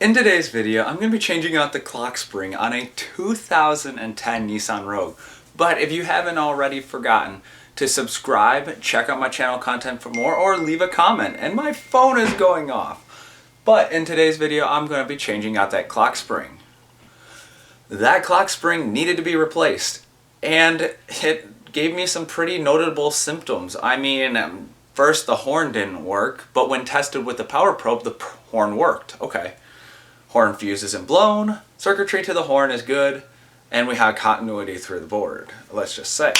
In today's video, I'm going to be changing out the clock spring on a 2010 Nissan Rogue. But if you haven't already forgotten to subscribe, check out my channel content for more, or leave a comment. And my phone is going off. But in today's video, I'm going to be changing out that clock spring. That clock spring needed to be replaced. And it gave me some pretty notable symptoms. I mean, first the horn didn't work, but when tested with the power probe, the horn worked. Okay. Horn fuse isn't blown, circuitry to the horn is good, and we have continuity through the board, let's just say.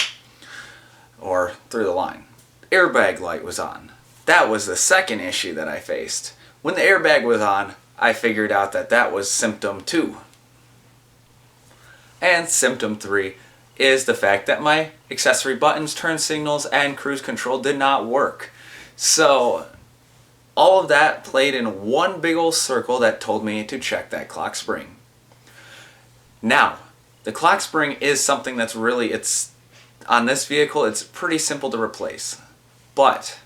Or through the line. Airbag light was on. That was the second issue that I faced. When the airbag was on, I figured out that that was symptom 2. And symptom 3 is the fact that my accessory buttons, turn signals, and cruise control did not work. So all of that played in one big old circle that told me to check that clock spring. Now, the clock spring is something that's really, on this vehicle, it's pretty simple to replace. But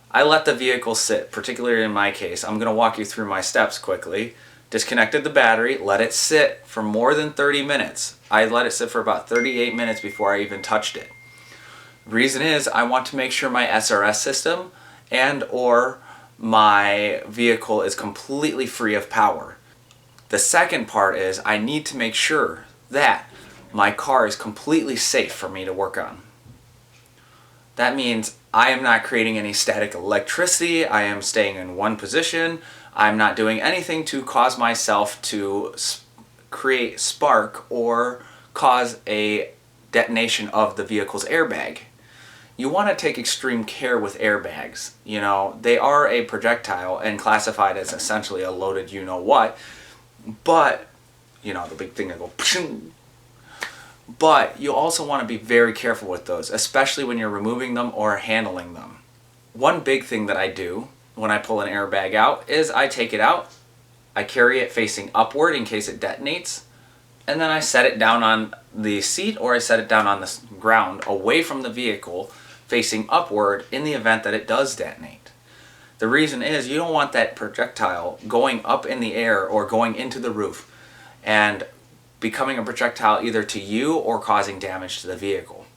I let the vehicle sit, particularly in my case. I'm going to walk you through my steps quickly. Disconnected the battery, let it sit for more than 30 minutes. I let it sit for about 38 minutes before I even touched it. The reason is I want to make sure my SRS system and or my vehicle is completely free of power. The second part is I need to make sure that my car is completely safe for me to work on. That means I am not creating any static electricity, I am staying in one position, I'm not doing anything to cause myself to create spark or cause a detonation of the vehicle's airbag. You want to take extreme care with airbags. You know, they are a projectile and classified as essentially a loaded you-know-what, but, you know, the big thing that go pshing. But you also want to be very careful with those, especially when you're removing them or handling them. One big thing that I do when I pull an airbag out is I take it out, I carry it facing upward in case it detonates, and then I set it down on the seat or I set it down on the ground away from the vehicle facing upward in the event that it does detonate. The reason is you don't want that projectile going up in the air or going into the roof and becoming a projectile either to you or causing damage to the vehicle.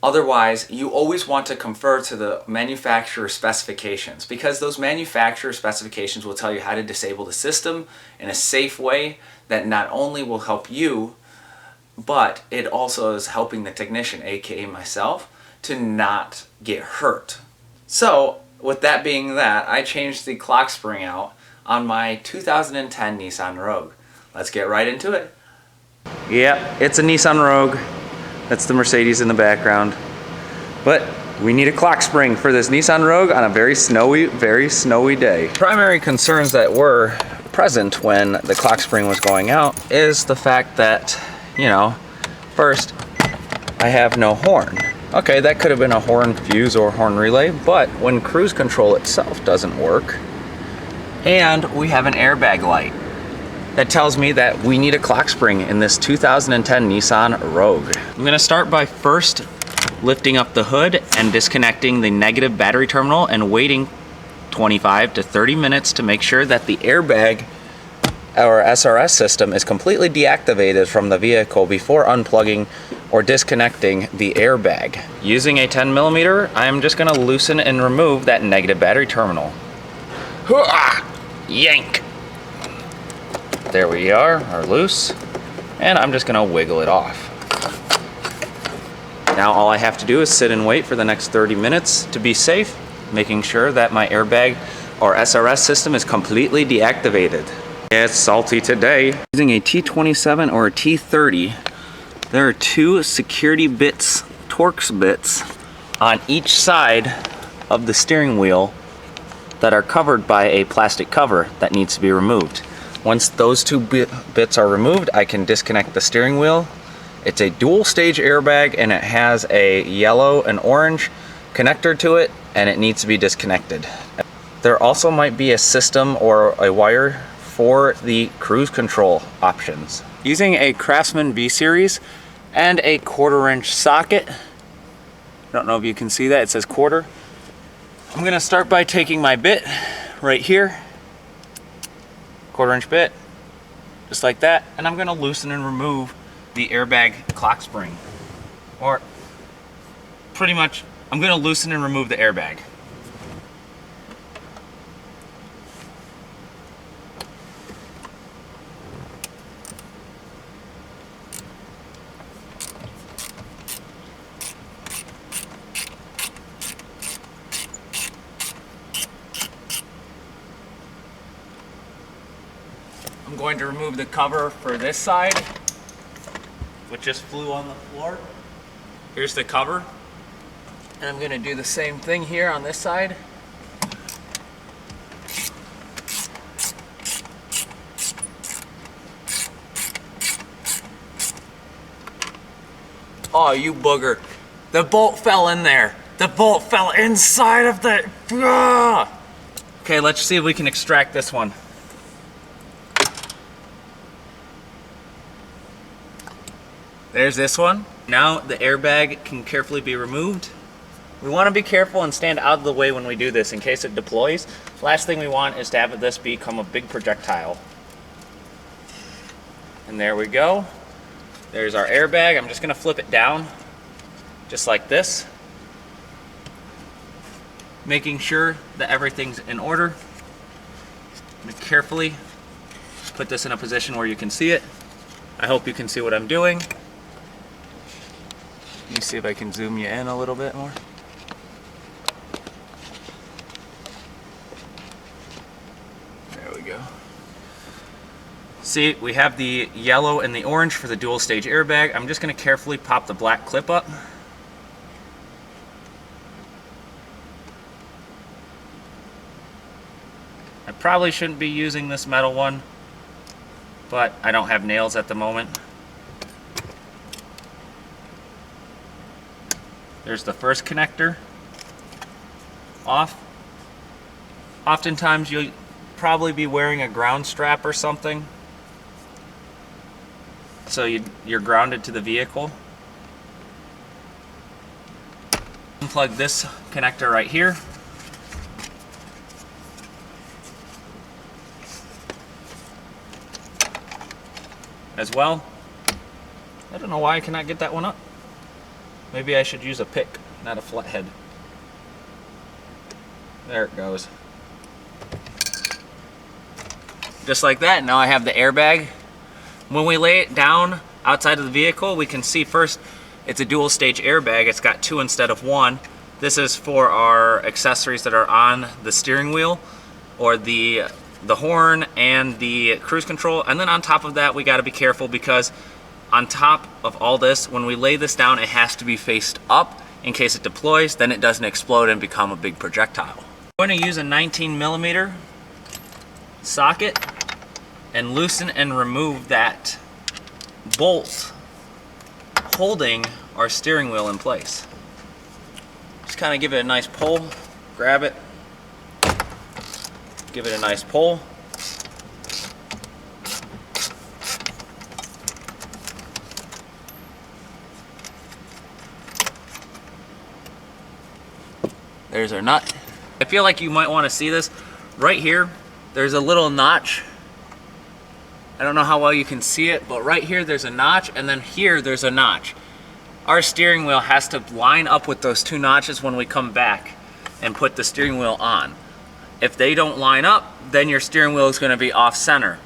Otherwise, you always want to confer to the manufacturer specifications, because those manufacturer specifications will tell you how to disable the system in a safe way that not only will help you, but it also is helping the technician, aka myself, to not get hurt. So, with that being that, I changed the clock spring out on my 2010 Nissan Rogue. Let's get right into it. Yeah, it's a Nissan Rogue. That's the Mercedes in the background. But we need a clock spring for this Nissan Rogue on a very snowy day. Primary concerns that were present when the clock spring was going out is the fact that, you know, first, I have no horn. Okay, that could have been a horn fuse or horn relay, but when cruise control itself doesn't work, and we have an airbag light, that tells me that we need a clock spring in this 2010 Nissan Rogue. I'm gonna start by first lifting up the hood and disconnecting the negative battery terminal and waiting 25 to 30 minutes to make sure that the airbag, our SRS system, is completely deactivated from the vehicle before unplugging or disconnecting the airbag. Using a 10mm, I'm just gonna loosen and remove that negative battery terminal. Yank! There we are loose, and I'm just gonna wiggle it off. Now all I have to do is sit and wait for the next 30 minutes to be safe, making sure that my airbag or SRS system is completely deactivated. It's salty today. Using a T27 or a T30, there are 2 security bits, Torx bits, on each side of the steering wheel that are covered by a plastic cover that needs to be removed. Once those 2 bits are removed, I can disconnect the steering wheel. It's a dual stage airbag and it has a yellow and orange connector to it, and it needs to be disconnected. There also might be a system or a wire for the cruise control options. Using a Craftsman V-Series and a 1/4-inch socket, I don't know if you can see that, it says quarter. I'm gonna start by taking my bit right here 1/4 inch bit, just like that, and I'm going to loosen and remove the airbag clock spring. Or pretty much, I'm going to loosen and remove the airbag. I'm going to remove the cover for this side, which just flew on the floor. Here's the cover. And I'm going to do the same thing here on this side. Oh, you booger. The bolt fell in there. The bolt fell inside of the... Ah! Okay, let's see if we can extract this one. There's this one. Now the airbag can carefully be removed. We want to be careful and stand out of the way when we do this in case it deploys. Last thing we want is to have this become a big projectile. And there we go. There's our airbag. I'm just going to flip it down just like this, making sure that everything's in order. Carefully put this in a position where you can see it. I hope you can see what I'm doing. Let me see if I can zoom you in a little bit more. There we go. See, we have the yellow and the orange for the dual stage airbag. I'm just going to carefully pop the black clip up. I probably shouldn't be using this metal one, but I don't have nails at the moment. There's the first connector off. Oftentimes you'll probably be wearing a ground strap or something, so you're grounded to the vehicle. Unplug this connector right here. As well. I don't know why I cannot get that one up. Maybe I should use a pick, not a flathead. There it goes. Just like that, now I have the airbag. When we lay it down outside of the vehicle, we can see first it's a dual stage airbag. It's got 2 instead of 1. This is for our accessories that are on the steering wheel or the horn and the cruise control. And then on top of that, we got to be careful because on top of all this, when we lay this down, it has to be faced up in case it deploys, then it doesn't explode and become a big projectile. I'm going to use a 19mm socket and loosen and remove that bolt holding our steering wheel in place. Just kind of give it a nice pull, grab it, give it a nice pull. There's our nut. I feel like you might want to see this. Right here, there's a little notch. I don't know how well you can see it, but right here there's a notch, and then here there's a notch. Our steering wheel has to line up with those 2 notches when we come back and put the steering wheel on. If they don't line up, then your steering wheel is going to be off center.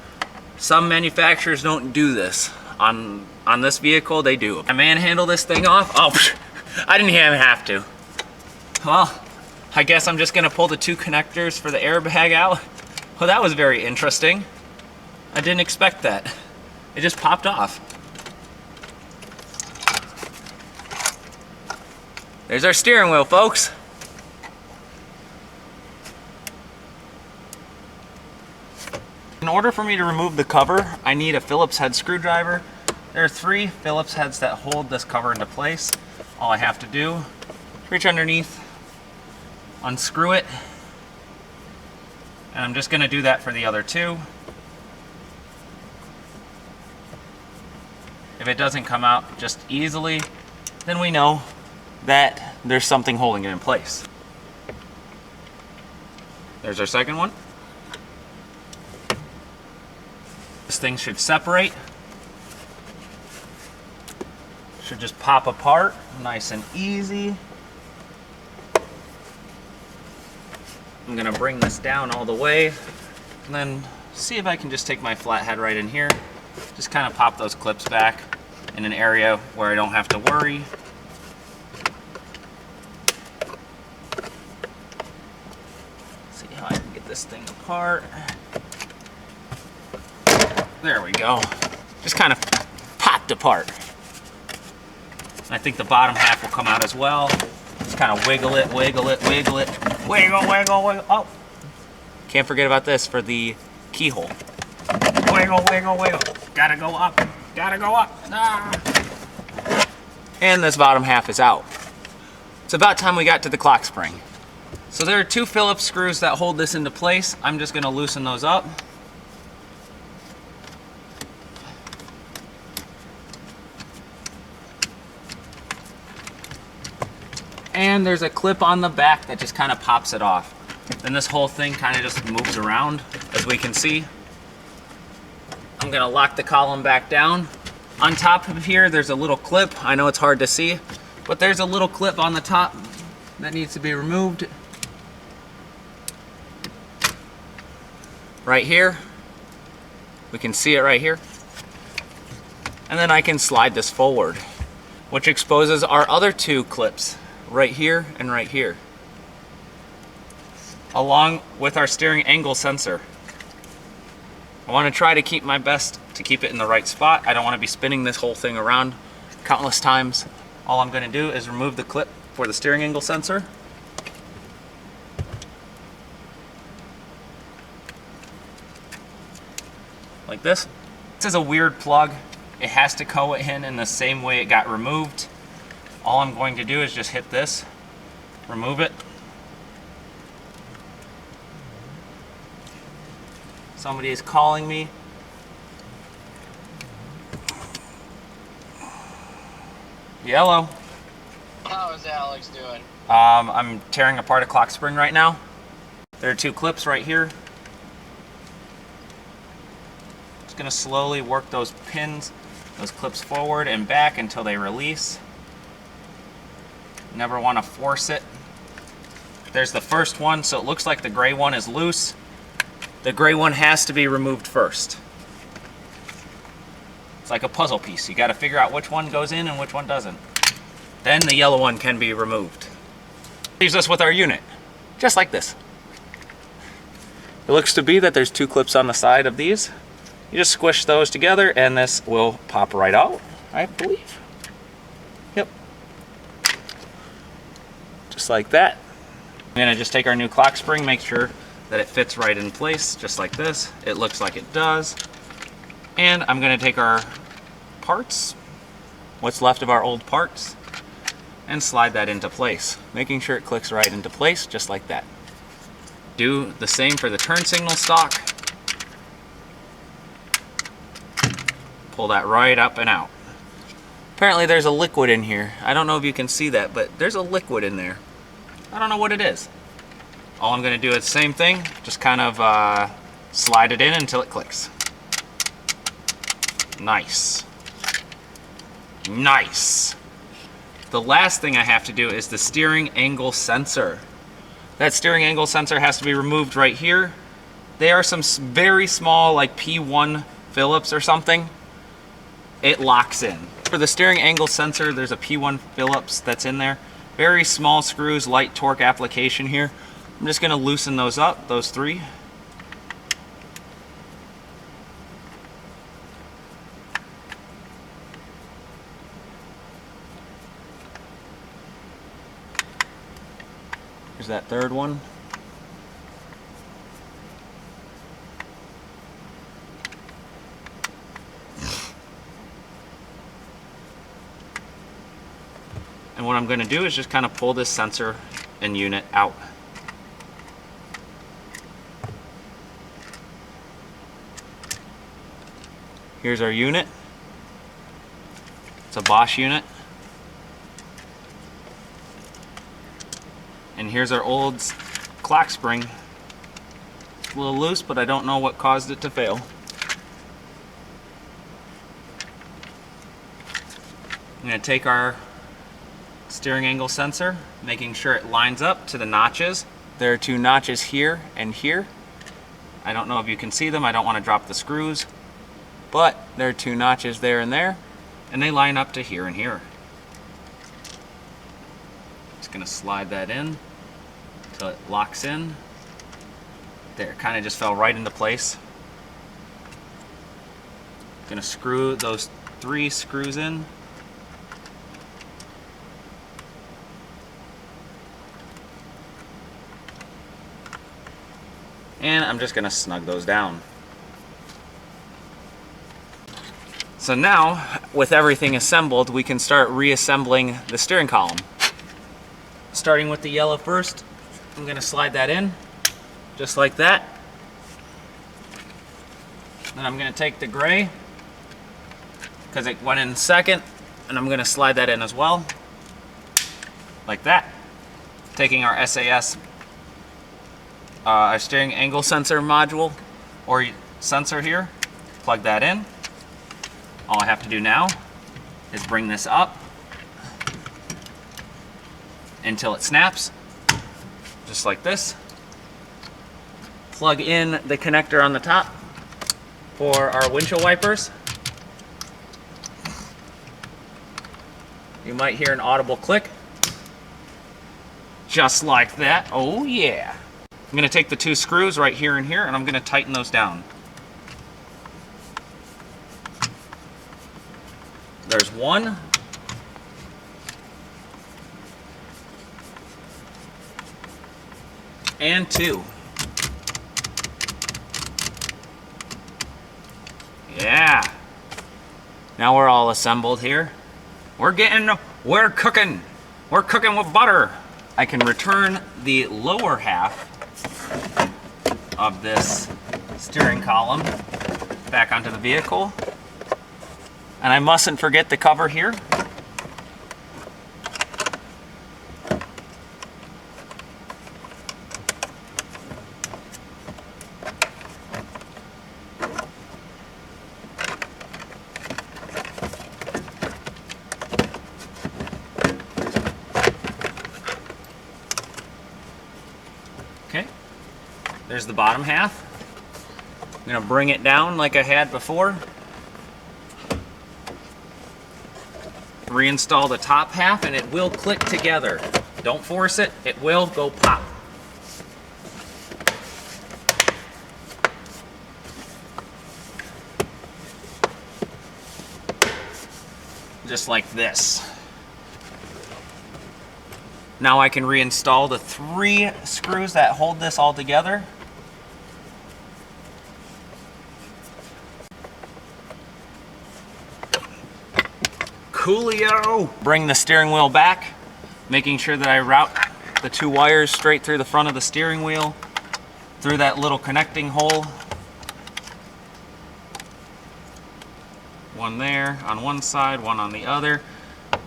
Some manufacturers don't do this. On this vehicle, they do. I manhandle this thing off. Oh, I didn't even have to. Well, I guess I'm just going to pull the 2 connectors for the airbag out. Well, that was very interesting. I didn't expect that. It just popped off. There's our steering wheel, folks. In order for me to remove the cover, I need a Phillips head screwdriver. There are 3 Phillips heads that hold this cover into place. All I have to do is reach underneath, unscrew it, and I'm just going to do that for the other 2. If it doesn't come out just easily, then we know that there's something holding it in place. There's our second one. This thing should separate. Should just pop apart, nice and easy. I'm gonna bring this down all the way and then see if I can just take my flathead right in here. Just kind of pop those clips back in an area where I don't have to worry. See how I can get this thing apart. There we go. Just kind of popped apart. I think the bottom half will come out as well. Just kind of wiggle it, wiggle it, wiggle it. Wiggle, wiggle, wiggle. Oh! Can't forget about this for the keyhole. Wiggle, wiggle, wiggle. Gotta go up. Gotta go up. Ah. And this bottom half is out. It's about time we got to the clock spring. So there are 2 Phillips screws that hold this into place. I'm just gonna loosen those up. And there's a clip on the back that just kind of pops it off. Then this whole thing kind of just moves around, as we can see. I'm gonna lock the column back down. On top of here, there's a little clip. I know it's hard to see, but there's a little clip on the top that needs to be removed. Right here. We can see it right here. And then I can slide this forward, which exposes our other 2 clips. Right here and right here, along with our steering angle sensor. I want to try to keep my best to keep it in the right spot. I don't want to be spinning this whole thing around countless times. All I'm going to do is remove the clip for the steering angle sensor. Like this. This is a weird plug. It has to go in the same way it got removed. All I'm going to do is just hit this, remove it. Somebody is calling me. Hello. How is Alex doing? I'm tearing apart a clock spring right now. There are 2 clips right here. Just gonna slowly work those pins, those clips forward and back until they release. Never want to force it. There's the first one, so it looks like the gray one is loose. The gray one has to be removed first. It's like a puzzle piece. You got to figure out which one goes in and which one doesn't. Then the yellow one can be removed. Leaves us with our unit, just like this. It looks to be that there's 2 clips on the side of these. You just squish those together and this will pop right out, I believe. Yep. Just like that. I'm gonna just take our new clock spring, make sure that it fits right in place, just like this. It looks like it does. And I'm gonna take our parts, what's left of our old parts, and slide that into place, making sure it clicks right into place, just like that. Do the same for the turn signal stock. Pull that right up and out. Apparently there's a liquid in here. I don't know if you can see that, but there's a liquid in there. I don't know what it is. All I'm gonna do is the same thing, just kind of slide it in until it clicks. Nice. Nice. The last thing I have to do is the steering angle sensor. That steering angle sensor has to be removed right here. They are some very small, like P1 Phillips or something. It locks in. For the steering angle sensor, there's a P1 Phillips that's in there. Very small screws, light torque application here. I'm just gonna loosen those up, those 3. Here's that 3rd one. And what I'm going to do is just kind of pull this sensor and unit out. Here's our unit. It's a Bosch unit. And here's our old clock spring. It's a little loose, but I don't know what caused it to fail. I'm going to take our steering angle sensor, making sure it lines up to the notches. There are 2 notches here and here. I don't know if you can see them. I don't want to drop the screws, but there are 2 notches there, and they line up to here and here. Just going to slide that in until it locks in. There, it kind of just fell right into place. Going to screw those 3 screws in. And I'm just going to snug those down. So now, with everything assembled, we can start reassembling the steering column. Starting with the yellow first, I'm going to slide that in, just like that. Then I'm going to take the gray, because it went in second, and I'm going to slide that in as well, like that. Taking our SAS steering angle sensor module or sensor here, plug that in. All I have to do now is bring this up until it snaps, just like this. Plug in the connector on the top for our windshield wipers. You might hear an audible click, just like that. Oh yeah. I'm going to take the 2 screws right here and here, and I'm going to tighten those down. There's 1. And 2. Yeah. Now we're all assembled here. We're cooking. We're cooking with butter. I can return the lower half of this steering column back onto the vehicle. And I mustn't forget the cover here. Okay, there's the bottom half. I'm going to bring it down like I had before. Reinstall the top half and it will click together. Don't force it, it will go pop. Just like this. Now I can reinstall the 3 screws that hold this all together. Coolio! Bring the steering wheel back, making sure that I route the 2 wires straight through the front of the steering wheel, through that little connecting hole. One there on one side, one on the other.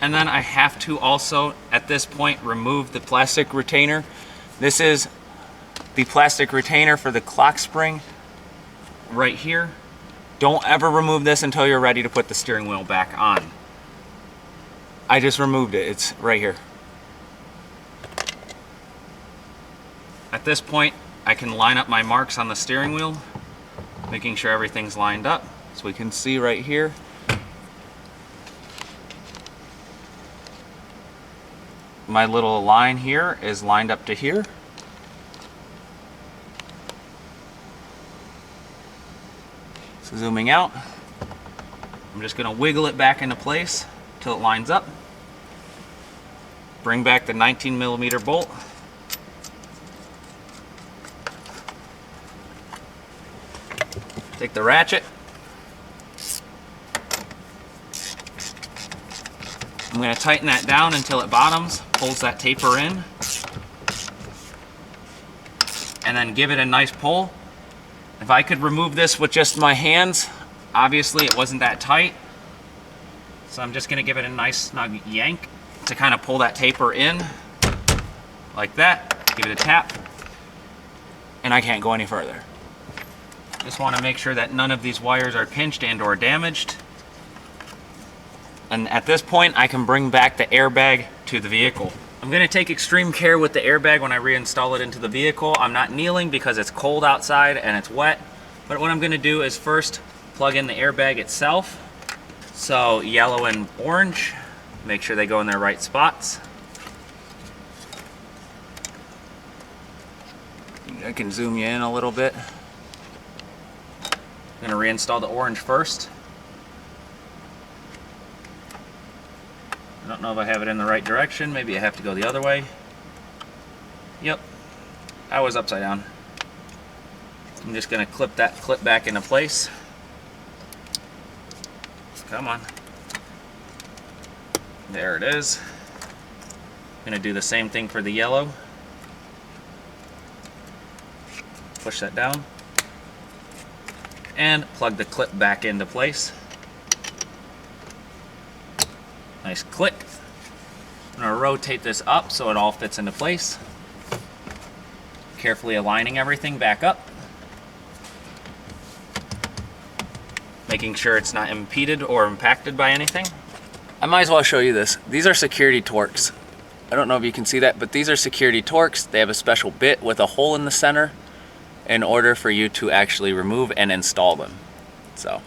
And then I have to also, at this point, remove the plastic retainer. This is the plastic retainer for the clock spring right here. Don't ever remove this until you're ready to put the steering wheel back on. I just removed it, it's right here. At this point, I can line up my marks on the steering wheel, making sure everything's lined up. So we can see right here. My little line here is lined up to here. So zooming out, I'm just gonna wiggle it back into place till it lines up. Bring back the 19mm bolt. Take the ratchet. I'm going to tighten that down until it bottoms, pulls that taper in, and then give it a nice pull. If I could remove this with just my hands, obviously it wasn't that tight, so I'm just going to give it a nice snug yank to kind of pull that taper in, like that. Give it a tap, and I can't go any further. Just want to make sure that none of these wires are pinched and or damaged. And at this point, I can bring back the airbag to the vehicle. I'm gonna take extreme care with the airbag when I reinstall it into the vehicle. I'm not kneeling because it's cold outside and it's wet. But what I'm gonna do is first plug in the airbag itself. So yellow and orange, make sure they go in their right spots. I can zoom you in a little bit. I'm gonna reinstall the orange first. I don't know if I have it in the right direction. Maybe I have to go the other way. Yep, I was upside down. I'm just gonna clip that clip back into place. Come on. There it is. I'm gonna do the same thing for the yellow. Push that down. And plug the clip back into place. Nice click. I'm gonna rotate this up so it all fits into place. Carefully aligning everything back up. Making sure it's not impeded or impacted by anything. I might as well show you this. These are security Torx. I don't know if you can see that, but these are security Torx. They have a special bit with a hole in the center in order for you to actually remove and install them. So,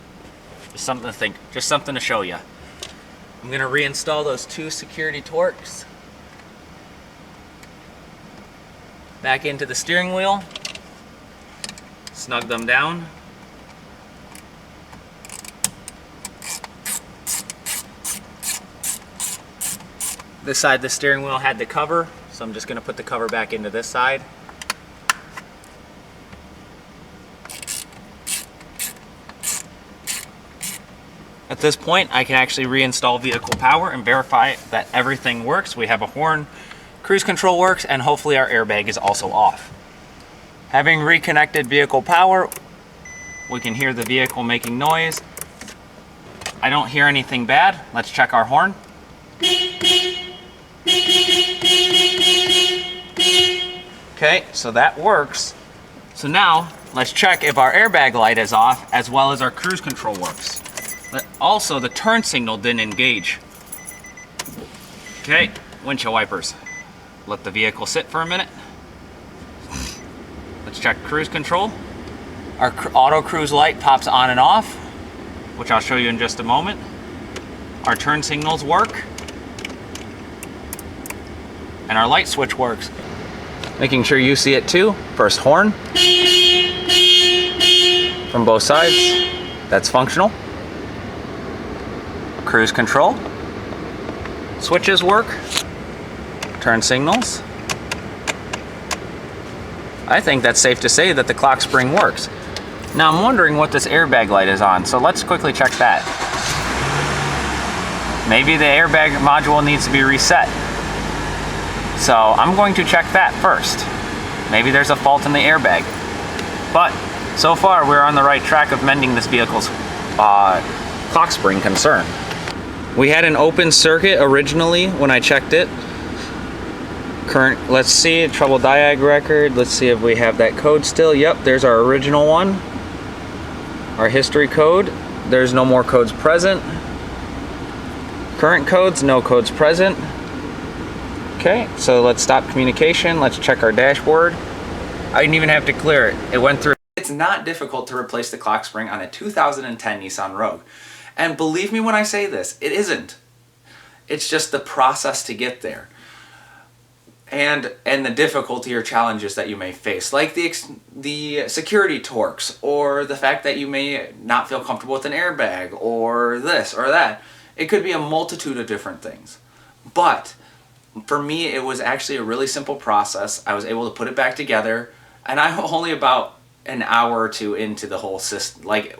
just something to think, just something to show you. I'm gonna reinstall those two security Torx back into the steering wheel, snug them down. This side of the steering wheel had the cover, so I'm just gonna put the cover back into this side. At this point, I can actually reinstall vehicle power and verify that everything works. We have a horn, cruise control works, and hopefully our airbag is also off. Having reconnected vehicle power, we can hear the vehicle making noise. I don't hear anything bad. Let's check our horn. Okay, so that works. So now, let's check if our airbag light is off as well as our cruise control works. But also, the turn signal didn't engage. Okay, windshield wipers. Let the vehicle sit for a minute. Let's check cruise control. Our auto cruise light pops on and off, which I'll show you in just a moment. Our turn signals work. And our light switch works. Making sure you see it too. First horn. From both sides. That's functional. Cruise control. Switches work. Turn signals. I think that's safe to say that the clock spring works. Now I'm wondering what this airbag light is on, so let's quickly check that. Maybe the airbag module needs to be reset. So I'm going to check that first. Maybe there's a fault in the airbag. But so far we're on the right track of mending this vehicle's clock spring concern. We had an open circuit originally when I checked it. Current, let's see, trouble diag record. Let's see if we have that code still. Yep, there's our original one. Our history code. There's no more codes present. Current codes, no codes present. Okay, so let's stop communication. Let's check our dashboard. I didn't even have to clear it. It went through. It's not difficult to replace the clock spring on a 2010 Nissan Rogue. And believe me when I say this, it isn't. It's just the process to get there. And the difficulty or challenges that you may face, like the security Torx, or the fact that you may not feel comfortable with an airbag, or this or that. It could be a multitude of different things. But for me, it was actually a really simple process. I was able to put it back together, and I'm only about an hour or two into the whole system. Like,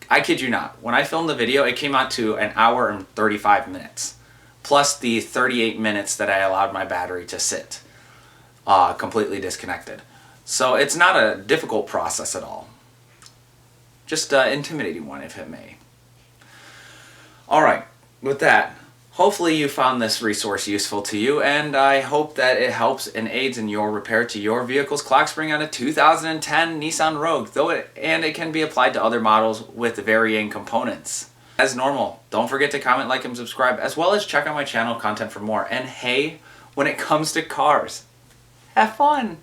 I kid you not, when I filmed the video, it came out to an hour and 35 minutes. Plus the 38 minutes that I allowed my battery to sit completely disconnected. So it's not a difficult process at all. Just an intimidating one, if it may. Alright, with that, hopefully you found this resource useful to you, and I hope that it helps and aids in your repair to your vehicle's clock spring on a 2010 Nissan Rogue, and it can be applied to other models with varying components. As normal, don't forget to comment, like, and subscribe, as well as check out my channel content for more. And hey, when it comes to cars, have fun!